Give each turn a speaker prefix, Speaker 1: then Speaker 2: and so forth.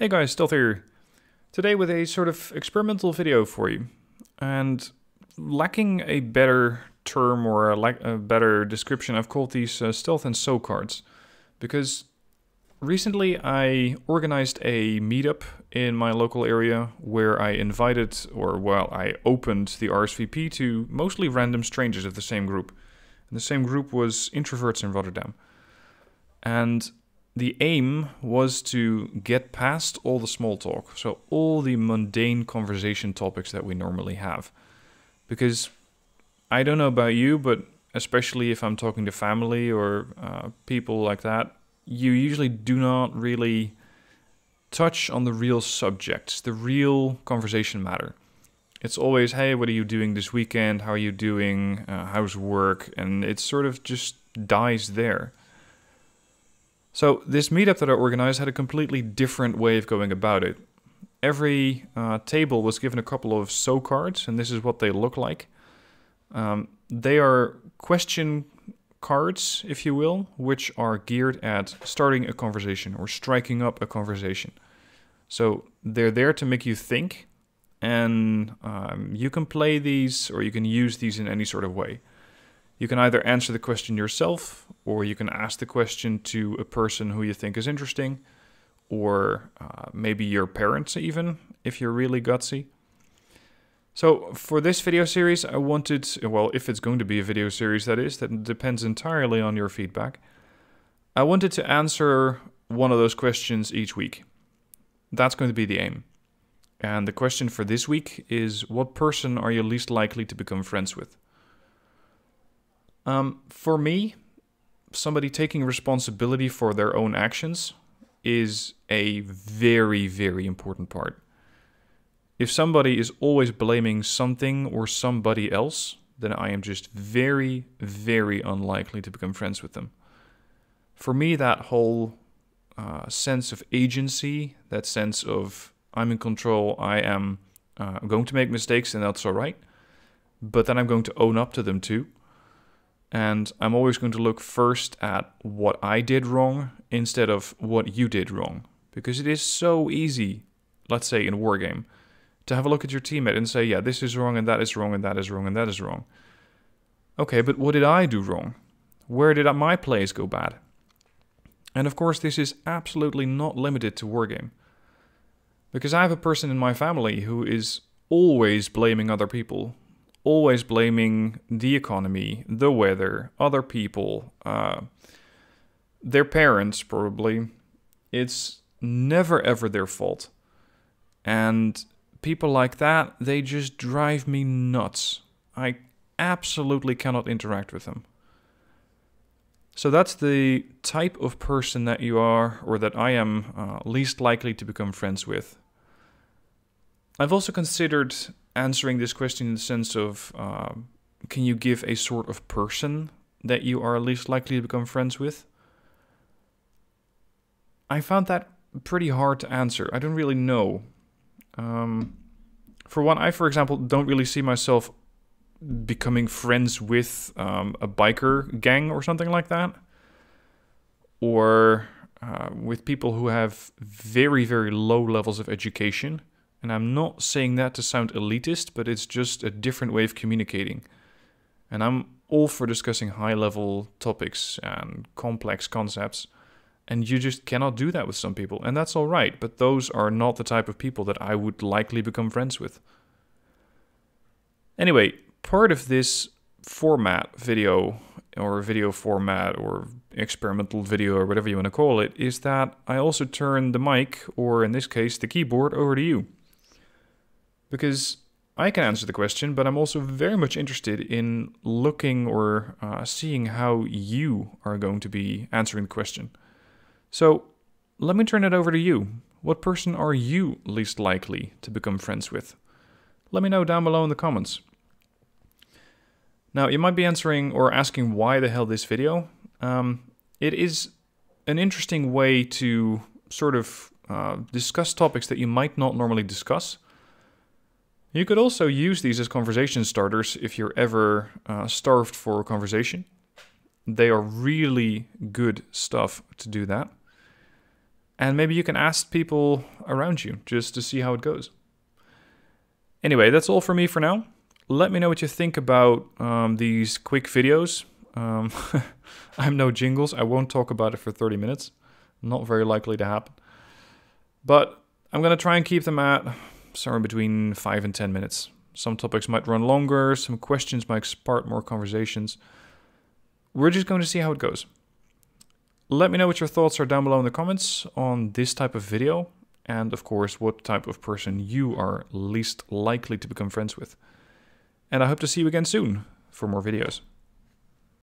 Speaker 1: Hey guys, Stealth here. Today with a sort of experimental video for you. And lacking a better term or a better description, I've called these Stealth and SoCards. Because recently I organized a meetup in my local area where I invited, I opened the RSVP to mostly random strangers of the same group. And the same group was introverts in Rotterdam. And the aim was to get past all the small talk, so all the mundane conversation topics that we normally have. Because I don't know about you, but especially if I'm talking to family or people like that, you usually do not really touch on the real subjects, the real conversation matter. It's always, hey, what are you doing this weekend? How are you doing? How's work? And it sort of just dies there. So this meetup that I organized had a completely different way of going about it. Every table was given a couple of SoCards, and this is what they look like. They are question cards, if you will, which are geared at starting a conversation or striking up a conversation. So they're there to make you think, and you can play these or you can use these in any sort of way. You can either answer the question yourself, or you can ask the question to a person who you think is interesting, or maybe your parents even, if you're really gutsy. So for this video series, I wanted, well, if it's going to be a video series that is, that depends entirely on your feedback. I wanted to answer one of those questions each week. That's going to be the aim. And the question for this week is, what person are you least likely to become friends with? For me, somebody taking responsibility for their own actions is a very, very important part. If somebody is always blaming something or somebody else, then I am just very, very unlikely to become friends with them. For me, that whole sense of agency, that sense of I'm in control, I am going to make mistakes and that's all right, but then I'm going to own up to them too. And I'm always going to look first at what I did wrong instead of what you did wrong. Because it is so easy, let's say in a war game, to have a look at your teammate and say, yeah, this is wrong and that is wrong and that is wrong and that is wrong. Okay, but what did I do wrong? Where did my plays go bad? And of course, this is absolutely not limited to wargame. Because I have a person in my family who is always blaming other people. Always blaming the economy, the weather, other people, their parents probably. It's never ever their fault. And people like that, they just drive me nuts. I absolutely cannot interact with them. So that's the type of person that you are, or that I am least likely to become friends with. I've also considered answering this question in the sense of, can you give a sort of person that you are least likely to become friends with? I found that pretty hard to answer. I don't really know. For one, I, for example, don't really see myself becoming friends with a biker gang or something like that. Or with people who have very, very low levels of education. And I'm not saying that to sound elitist, but it's just a different way of communicating. And I'm all for discussing high-level topics and complex concepts. And you just cannot do that with some people. And that's all right, but those are not the type of people that I would likely become friends with. Anyway, part of this format, video format, or experimental video, or whatever you want to call it, is that I also turn the mic, or in this case, the keyboard, over to you. Because I can answer the question, but I'm also very much interested in looking or seeing how you are going to be answering the question. So let me turn it over to you. What person are you least likely to become friends with? Let me know down below in the comments. Now, you might be answering or asking why the hell this video. It is an interesting way to sort of discuss topics that you might not normally discuss. You could also use these as conversation starters if you're ever starved for a conversation. They are really good stuff to do that. And maybe you can ask people around you just to see how it goes. Anyway, that's all for me for now. Let me know what you think about these quick videos. I'm no Jingles. I won't talk about it for 30 minutes. Not very likely to happen. But I'm going to try and keep them at somewhere between 5 and 10 minutes. Some topics might run longer. Some questions might spark more conversations. We're just going to see how it goes. Let me know what your thoughts are down below in the comments on this type of video. And of course, what type of person you are least likely to become friends with. And I hope to see you again soon for more videos.